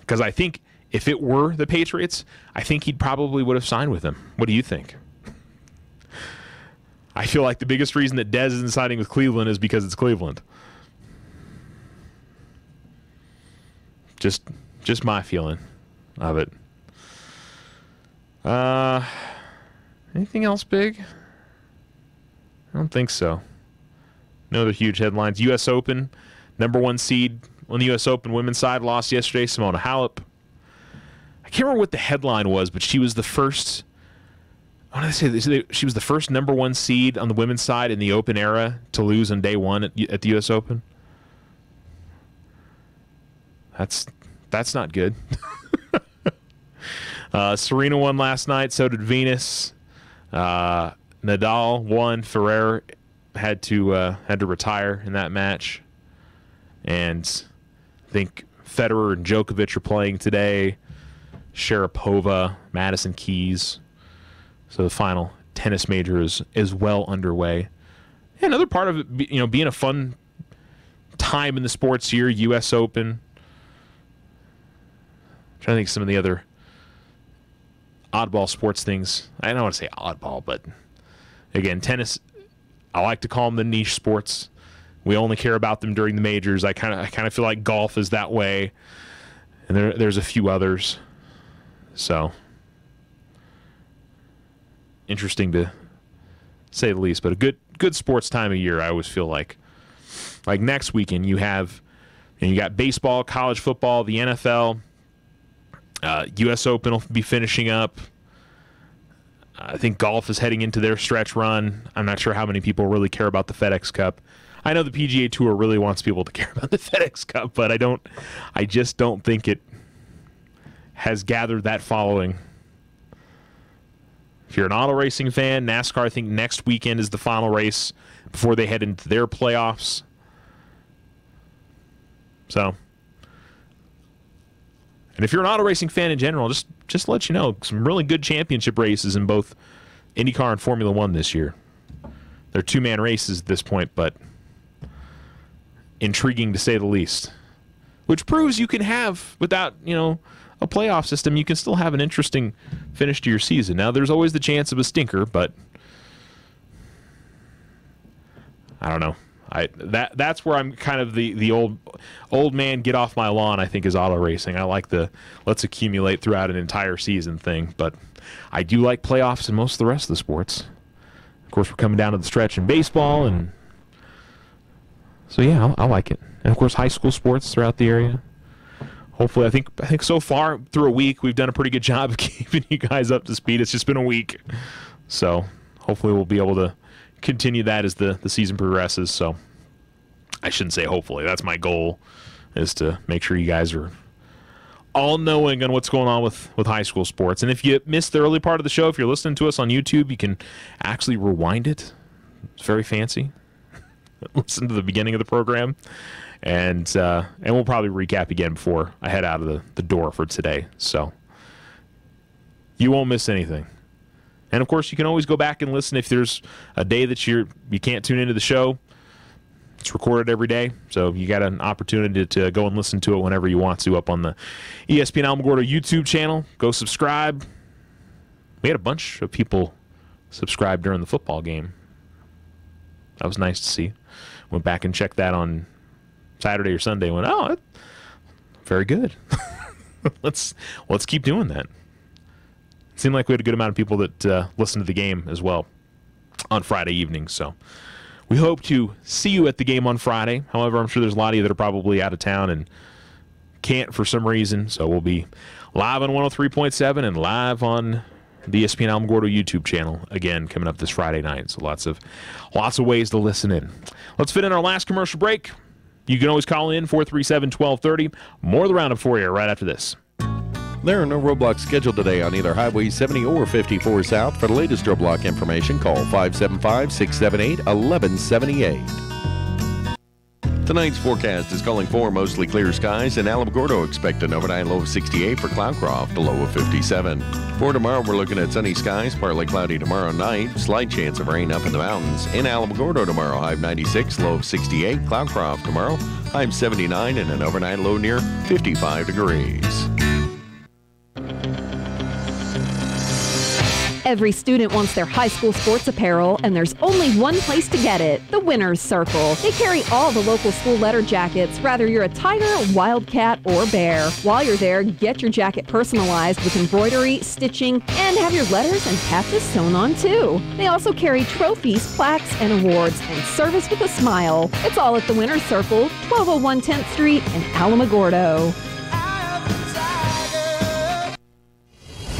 Because I think if it were the Patriots, I think he probably would have signed with them. What do you think? I feel like the biggest reason that Dez isn't signing with Cleveland is because it's Cleveland. Just my feeling of it. Anything else big? I don't think so. No other huge headlines. U.S. Open, #1 seed on the U.S. Open women's side, lost yesterday, Simona Halep. I can't remember what the headline was, but she was the first. What did I say? She was the first #1 seed on the women's side in the Open era to lose on day one at the U.S. Open. That's not good. Serena won last night. So did Venus. Nadal won. Ferrer had to retire in that match. And I think Federer and Djokovic are playing today. Sharapova, Madison Keys. So the final tennis major is well underway. And another part of it, being a fun time in the sports year, U.S. Open. trying to think of some of the other oddball sports things. I don't want to say oddball, but again, tennis, I like to call them the niche sports. We only care about them during the majors. I kind of feel like golf is that way, and there's a few others. So interesting to say the least, but a good sports time of year. I always feel like next weekend you got baseball, college football, the NFL, U.S. Open will be finishing up. I think golf is heading into their stretch run. I'm not sure how many people really care about the FedEx Cup. I know the PGA Tour really wants people to care about the FedEx Cup, but I just don't think it has gathered that following. If you're an auto racing fan, NASCAR, I think next weekend is the final race before they head into their playoffs. So, and if you're an auto racing fan in general, just to let you know, some really good championship races in both IndyCar and Formula One this year. They're two-man races at this point, but intriguing to say the least. Which proves you can have, without, a playoff system, you can still have an interesting finish to your season. Now, there's always the chance of a stinker, but I don't know. That's where I'm kind of the old man get off my lawn, I think, is auto racing. I like the let's accumulate throughout an entire season thing, but I do like playoffs in most of the rest of the sports. Of course, we're coming down to the stretch in baseball, and so yeah, I like it. And of course, high school sports throughout the area. Hopefully, I think so far through a week, we've done a pretty good job of keeping you guys up to speed. It's just been a week, so hopefully we'll be able to continue that as the season progresses. So I shouldn't say hopefully. That's my goal, is to make sure you guys are all knowing on what's going on with high school sports. And if you missed the early part of the show, if you're listening to us on YouTube, you can actually rewind it. It's very fancy. Listen to the beginning of the program. And we'll probably recap again before I head out of the door for today. So you won't miss anything. And, of course, you can always go back and listen if there's a day that you can't tune into the show. It's recorded every day, so you got an opportunity to go and listen to it whenever you want to up on the ESPN Alamogordo YouTube channel. Go subscribe. We had a bunch of people subscribe during the football game. That was nice to see. Went back and checked that on Saturday or Sunday. Went, oh, very good. Let's keep doing that. It seemed like we had a good amount of people that listened to the game as well on Friday evening. So we hope to see you at the game on Friday. However, I'm sure there's a lot of you that are probably out of town and can't for some reason. So we'll be live on 103.7 and live on the ESPN Alamogordo YouTube channel again coming up this Friday night. So lots of ways to listen in. Let's fit in our last commercial break. You can always call in 437-1230. More of the roundup for you right after this. There are no roadblocks scheduled today on either Highway 70 or 54 South. For the latest roadblock information, call 575-678-1178. Tonight's forecast is calling for mostly clear skies. In Alamogordo, expect an overnight low of 68 for Cloudcroft, a low of 57. For tomorrow, we're looking at sunny skies, partly cloudy tomorrow night. Slight chance of rain up in the mountains. In Alamogordo tomorrow, high of 96, low of 68. Cloudcroft tomorrow, high of 79, and an overnight low near 55 degrees. Every student wants their high school sports apparel, and there's only one place to get it, the Winner's Circle. They carry all the local school letter jackets, whether you're a Tiger, Wildcat, or Bear. While you're there, get your jacket personalized with embroidery, stitching, and have your letters and patches sewn on too. They also carry trophies, plaques, and awards, and service with a smile. It's all at the Winner's Circle, 1201 10th Street in Alamogordo.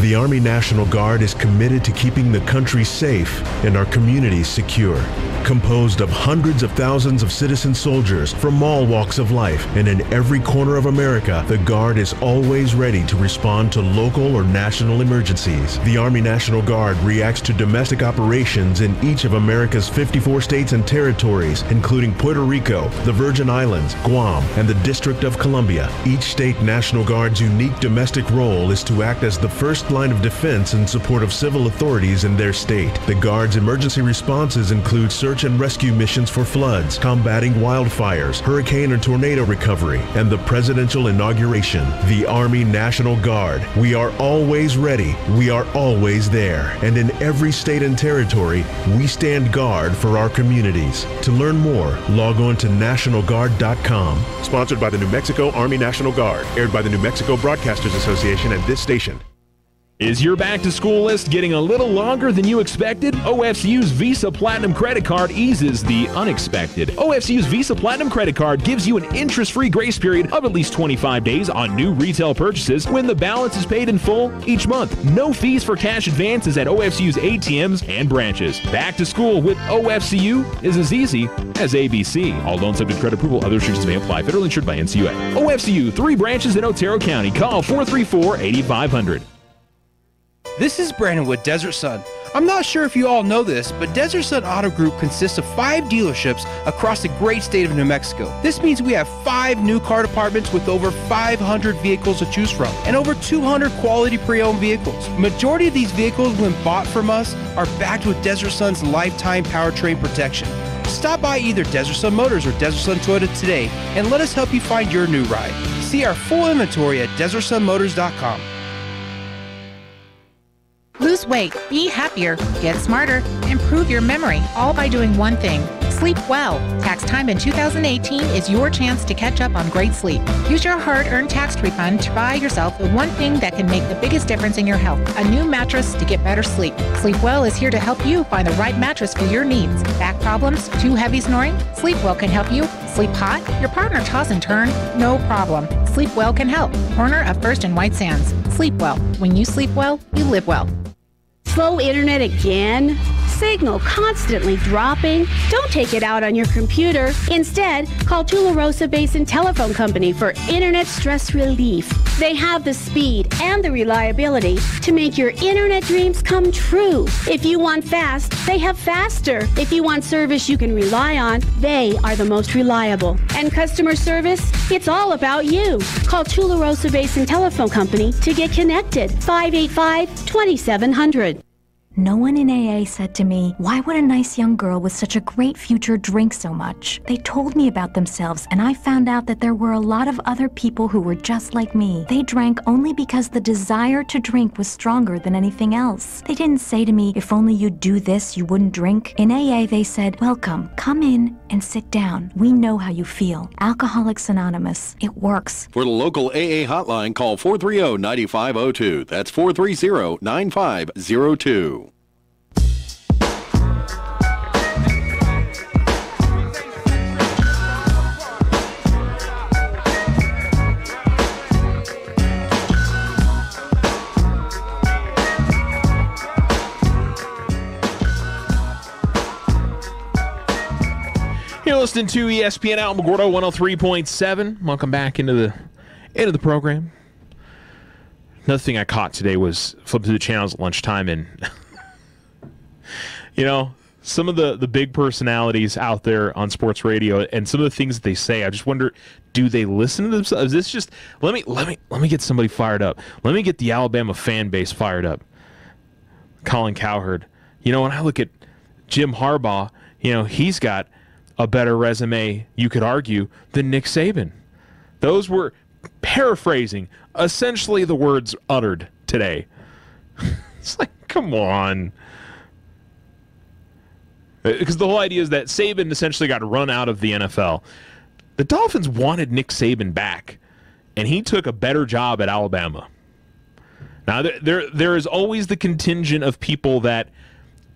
The Army National Guard is committed to keeping the country safe and our communities secure. Composed of hundreds of thousands of citizen soldiers from all walks of life and in every corner of America, the Guard is always ready to respond to local or national emergencies. The Army National Guard reacts to domestic operations in each of America's 54 states and territories, including Puerto Rico, the Virgin Islands, Guam, and the District of Columbia. Each state National Guard's unique domestic role is to act as the first line of defense in support of civil authorities in their state. The Guard's emergency responses include service search and rescue missions for floods, combating wildfires, hurricane and tornado recovery, and the presidential inauguration. The Army National Guard. We are always ready. We are always there. And in every state and territory, we stand guard for our communities. To learn more, log on to NationalGuard.com. Sponsored by the New Mexico Army National Guard. Aired by the New Mexico Broadcasters Association and this station. Is your back-to-school list getting a little longer than you expected? OFCU's Visa Platinum Credit Card eases the unexpected. OFCU's Visa Platinum Credit Card gives you an interest-free grace period of at least 25 days on new retail purchases when the balance is paid in full each month. No fees for cash advances at OFCU's ATMs and branches. Back to school with OFCU is as easy as ABC. All loans subject to credit approval. Other restrictions may apply. Federally insured by NCUA. OFCU, 3 branches in Otero County. Call 434-8500. This is Brandon with Desert Sun. I'm not sure if you all know this, but Desert Sun Auto Group consists of 5 dealerships across the great state of New Mexico. This means we have 5 new car departments with over 500 vehicles to choose from and over 200 quality pre-owned vehicles. Majority of these vehicles, when bought from us, are backed with Desert Sun's lifetime powertrain protection. Stop by either Desert Sun Motors or Desert Sun Toyota today and let us help you find your new ride. See our full inventory at DesertSunMotors.com. Lose weight, be happier, get smarter, improve your memory, all by doing one thing. Sleep well. Tax time in 2018 is your chance to catch up on great sleep. Use your hard-earned tax refund to buy yourself the one thing that can make the biggest difference in your health, a new mattress to get better sleep. Sleep Well is here to help you find the right mattress for your needs. Back problems? Too heavy snoring? Sleep Well can help you. Sleep hot? Your partner toss and turn? No problem. Sleep Well can help. Corner of First and White Sands. Sleep Well. When you sleep well, you live well. Slow internet again? Signal constantly dropping? Don't take it out on your computer. Instead, call Tularosa Basin Telephone Company for internet stress relief. They have the speed and the reliability to make your internet dreams come true. If you want fast, they have faster. If you want service you can rely on, they are the most reliable. And customer service? It's all about you. Call Tularosa Basin Telephone Company to get connected. 585-2700. No one in AA said to me, why would a nice young girl with such a great future drink so much? They told me about themselves, and I found out that there were a lot of other people who were just like me. They drank only because the desire to drink was stronger than anything else. They didn't say to me, if only you'd do this, you wouldn't drink. In AA, they said, welcome, come in and sit down. We know how you feel. Alcoholics Anonymous. It works. For the local AA hotline, call 430-9502. That's 430-9502. You're listening to ESPN Alamogordo 103.7. Welcome back into the program. Another thing I caught today was flipping through the channels at lunchtime, and you know, some of the big personalities out there on sports radio and some of the things that they say, I just wonder, do they listen to themselves? Is this just let me get somebody fired up. Let me get the Alabama fan base fired up. Colin Cowherd. You know, when I look at Jim Harbaugh, you know, he's got a better resume, you could argue, than Nick Saban. Those were, paraphrasing, essentially the words uttered today. It's like, come on. Because the whole idea is that Saban essentially got run out of the NFL. The Dolphins wanted Nick Saban back, and he took a better job at Alabama. Now, there is always the contingent of people that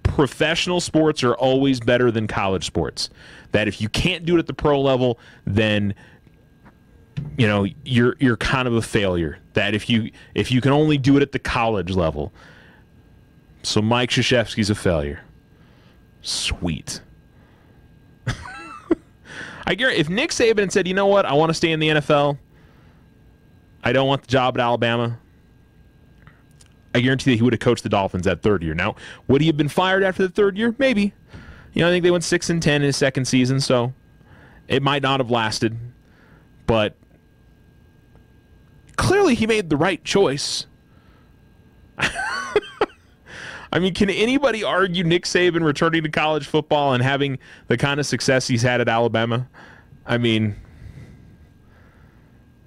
professional sports are always better than college sports. That if you can't do it at the pro level, then you know you're kind of a failure. That if you can only do it at the college level, so Mike Krzyzewski's a failure. Sweet. I guarantee if Nick Saban had said, you know what, I want to stay in the NFL, I don't want the job at Alabama, I guarantee that he would have coached the Dolphins that third year. Now, would he have been fired after the third year? Maybe. You know, I think they went 6-10 in his second season, so it might not have lasted. But clearly he made the right choice. I I mean, can anybody argue Nick Saban returning to college football and having the kind of success he's had at Alabama? I mean,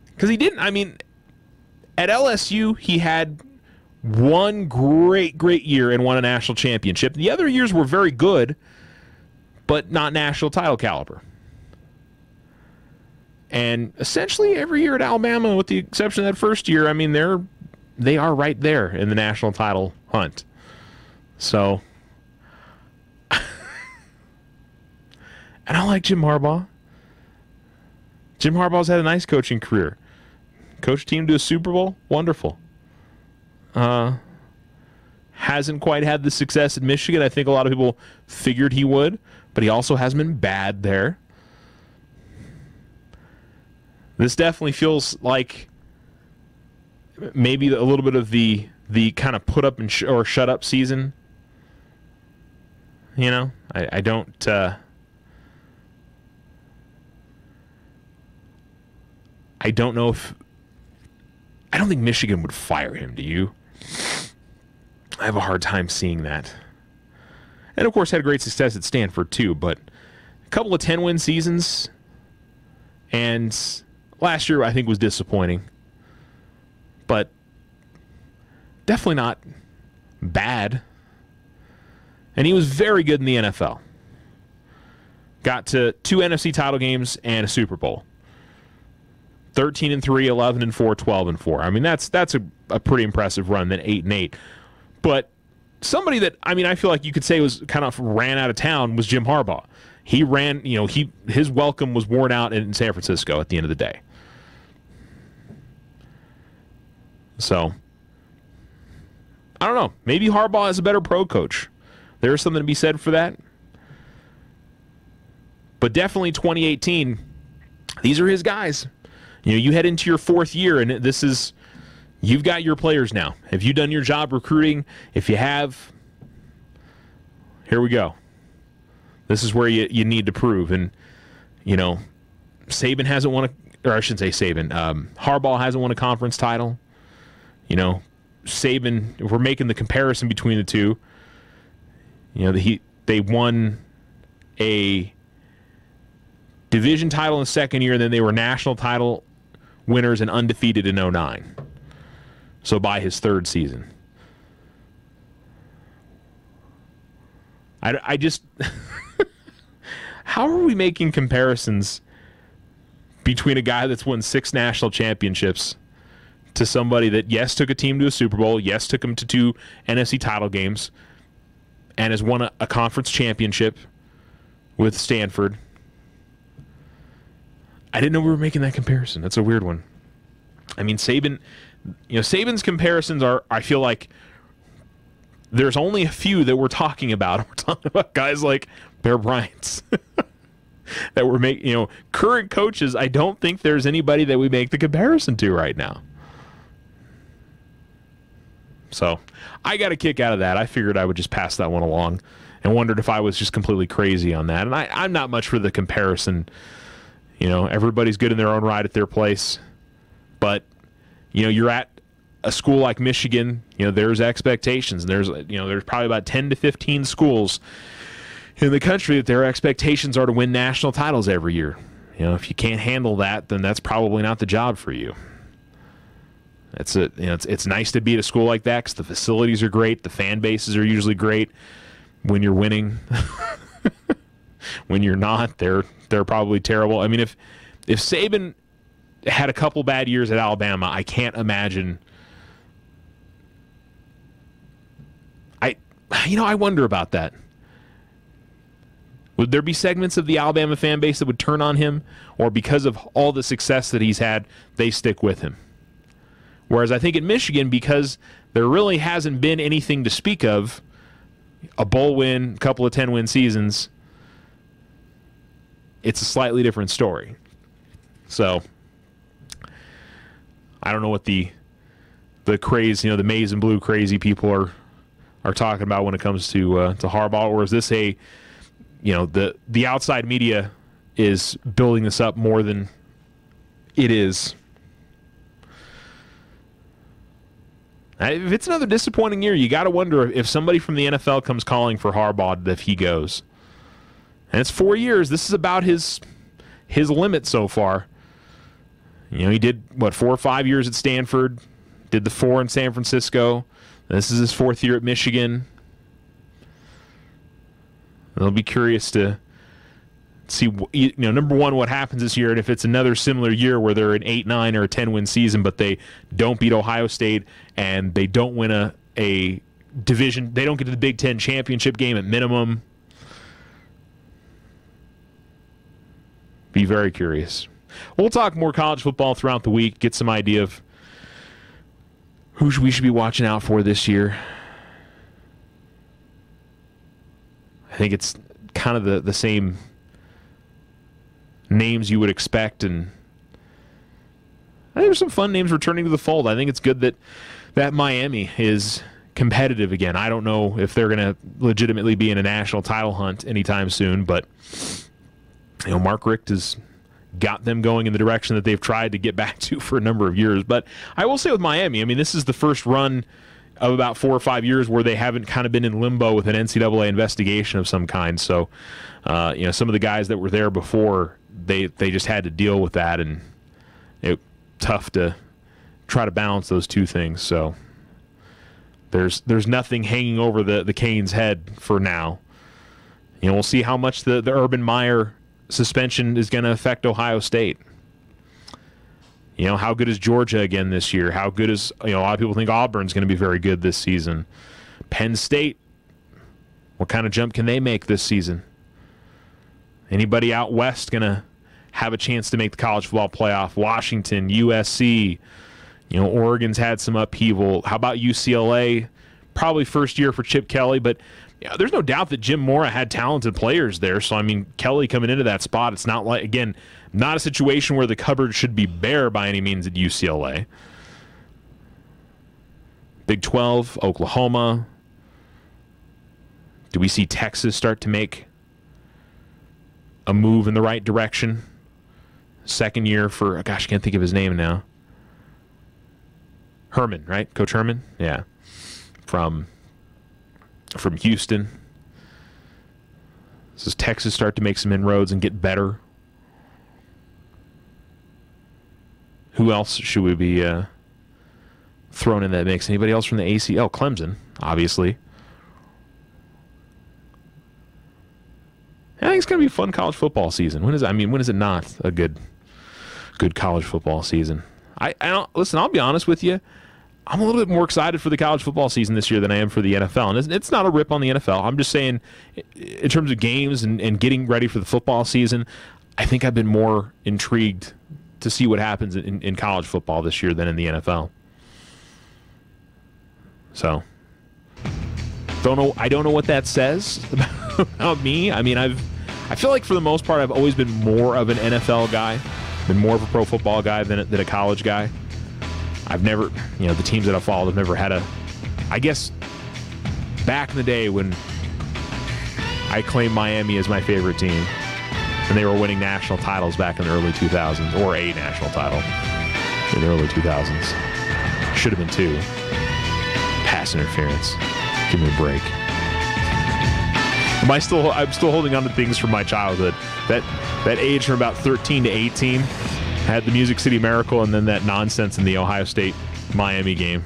because he didn't. I mean, at LSU, he had one great year and won a national championship. The other years were very good, but not national title caliber. And essentially every year at Alabama, with the exception of that first year, I mean, they are right there in the national title hunt. So, and I like Jim Harbaugh. Jim Harbaugh's had a nice coaching career. Coached a team to a Super Bowl, wonderful. Hasn't quite had the success at Michigan I think a lot of people figured he would, but he also hasn't been bad there. This definitely feels like maybe a little bit of the kind of put up and or shut up season. You know, I don't. I don't know if. I don't think Michigan would fire him. Do you? I have a hard time seeing that. And of course, had great success at Stanford too. But a couple of 10-win seasons, and last year I think was disappointing. But definitely not bad. And he was very good in the NFL. Got to 2 NFC title games and a Super Bowl. 13-3, 11-4, 12-4. I mean, that's a pretty impressive run. Then 8-8. But somebody that I feel like you could say was kind of ran out of town was Jim Harbaugh. He ran, his welcome was worn out in San Francisco at the end of the day. So, I don't know. Maybe Harbaugh is a better pro coach. There's something to be said for that. But definitely 2018, these are his guys. You head into your 4th year, and you've got your players now. Have you done your job recruiting? If you have, here we go. This is where you need to prove. And, Saban hasn't won or I shouldn't say Saban. Harbaugh hasn't won a conference title. Saban, if we're making the comparison between the two, they won a division title in the second year, and then they were national title winners and undefeated in 2009. So by his 3rd season. I just... How are we making comparisons between a guy that's won 6 national championships to somebody that, yes, took a team to a Super Bowl, yes, took them to 2 NFC title games, and has won a conference championship with Stanford? I didn't know we were making that comparison. That's a weird one. I mean, Saban, Saban's comparisons are, I feel like, there's only a few that we're talking about. We're talking about guys like Bear Bryant that we're making, current coaches. I don't think there's anybody that we make the comparison to right now. So I got a kick out of that. I figured I would just pass that one along and wondered if I was just completely crazy on that. And I'm not much for the comparison. Everybody's good in their own right at their place. But, you're at a school like Michigan, there's expectations. And there's probably about 10 to 15 schools in the country that their expectations are to win national titles every year. If you can't handle that, then that's probably not the job for you. It's nice to be at a school like that because the facilities are great, the fan bases are usually great when you're winning. When you're not, they're probably terrible. I mean, if Saban had a couple bad years at Alabama, I can't imagine. I wonder about that. Would there be segments of the Alabama fan base that would turn on him, or because of all the success that he's had, they stick with him? Whereas I think at Michigan, because there really hasn't been anything to speak of, a bowl win, a couple of 10-win seasons, it's a slightly different story. So I don't know what the craze, the maize and blue crazy people are talking about when it comes to Harbaugh, or is this the outside media is building this up more than it is? If it's another disappointing year, you got to wonder if somebody from the NFL comes calling for Harbaugh if he goes. And it's 4 years. This is about his limit so far. He did, 4 or 5 years at Stanford, did the 4 in San Francisco. This is his 4th year at Michigan. I'll be curious to see, number one, what happens this year, and if it's another similar year where they're an 8-9 or a 10-win season, but they don't beat Ohio State and they don't win a division, they don't get to the Big Ten championship game at minimum. Be very curious. We'll talk more college football throughout the week, get some idea of who we should be watching out for this year. I think it's kind of the same names you would expect, and I think there's some fun names returning to the fold. I think it's good that Miami is competitive again. I don't know if they're going to legitimately be in a national title hunt anytime soon, but Mark Richt has got them going in the direction that they've tried to get back to for a number of years. But I will say with Miami, this is the first run of about 4 or 5 years where they haven't kind of been in limbo with an NCAA investigation of some kind. So, some of the guys that were there before, they just had to deal with that, and it's tough to try to balance those two things. So there's nothing hanging over the Canes' head for now. We'll see how much the Urban Meyer suspension is going to affect Ohio State. How good is Georgia again this year? How good is, a lot of people think Auburn's going to be very good this season. Penn State, what kind of jump can they make this season? Anybody out west going to have a chance to make the college football playoff? Washington, USC, Oregon's had some upheaval. How about UCLA? Probably first year for Chip Kelly, but there's no doubt that Jim Mora had talented players there. So, Kelly coming into that spot, it's not like, again, not a situation where the cupboard should be bare by any means at UCLA. Big 12, Oklahoma. Do we see Texas start to make a move in the right direction? Second year for, I can't think of his name now. Herman, right? Coach Herman? Yeah. From Houston. Does Texas start to make some inroads and get better? Who else should we be thrown in that mix? Anybody else from the ACL? Clemson, obviously. I think it's going to be a fun college football season. When is it not a good college football season? I don't listen. I'll be honest with you. I'm a little bit more excited for the college football season this year than I am for the NFL. And it's not a rip on the NFL. I'm just saying, in terms of games and getting ready for the football season, I think I've been more intrigued to see what happens in college football this year than in the NFL. So, I don't know what that says about me. I feel like for the most part, I've always been more of an NFL guy, been more of a pro football guy than a college guy. I've never, the teams that I've followed have never had I guess back in the day when I claimed Miami as my favorite team and they were winning national titles back in the early 2000s, or a national title in the early 2000s. Should have been 2. Pass interference. Give me a break. I'm still holding on to things from my childhood. That age from about 13 to 18. Had the Music City Miracle and then that nonsense in the Ohio State-Miami game.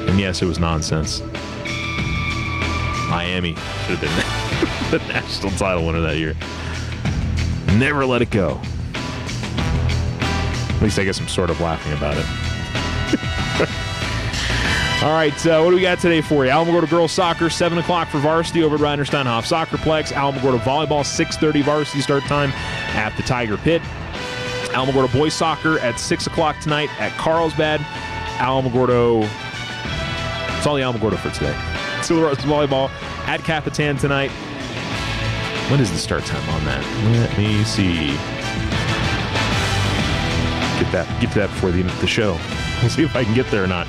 And yes, it was nonsense. Miami should have been the national title winner that year. Never let it go. At least I guess I'm sort of laughing about it. All right, what do we got today for you? Alamogordo Girls Soccer, 7 o'clock for varsity over at Reiner Steinhoff Soccerplex. Alamogordo Volleyball, 6:30 varsity start time at the Tiger Pit. Alamogordo Boys Soccer at 6 o'clock tonight at Carlsbad. Alamogordo, it's all the Alamogordo for today. Tula Rosa Volleyball at Capitan tonight. When is the start time on that? Let me see. Get to that before the show. We'll see if I can get there or not.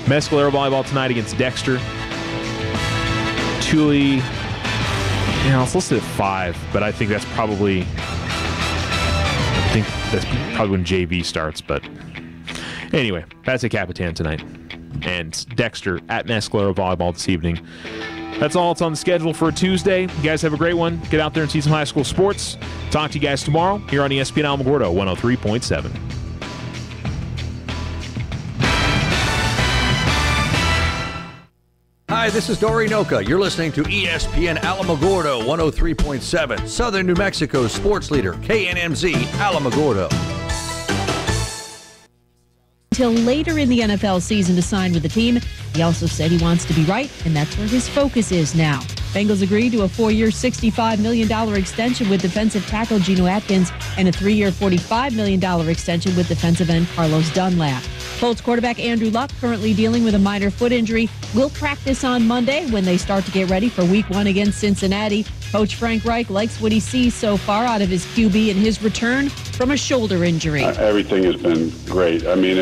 Mescalero Volleyball tonight against Dexter. Thule, it's listed at 5, but I think that's probably when JV starts. But anyway, that's at Capitan tonight. and Dexter at Mescalero Volleyball this evening. That's all that's on the schedule for a Tuesday. You guys have a great one. Get out there and see some high school sports. Talk to you guys tomorrow here on ESPN Alamogordo 103.7. Hi, this is Dory Noka. You're listening to ESPN Alamogordo 103.7, Southern New Mexico's sports leader, KNMZ Alamogordo. Until later in the NFL season to sign with the team. He also said he wants to be right, and that's where his focus is now. Bengals agreed to a 4-year, $65 million extension with defensive tackle Geno Atkins and a 3-year, $45 million extension with defensive end Carlos Dunlap. Colts quarterback Andrew Luck, currently dealing with a minor foot injury, will practice on Monday when they start to get ready for Week 1 against Cincinnati. Coach Frank Reich likes what he sees so far out of his QB in his return from a shoulder injury. Everything has been great. I mean,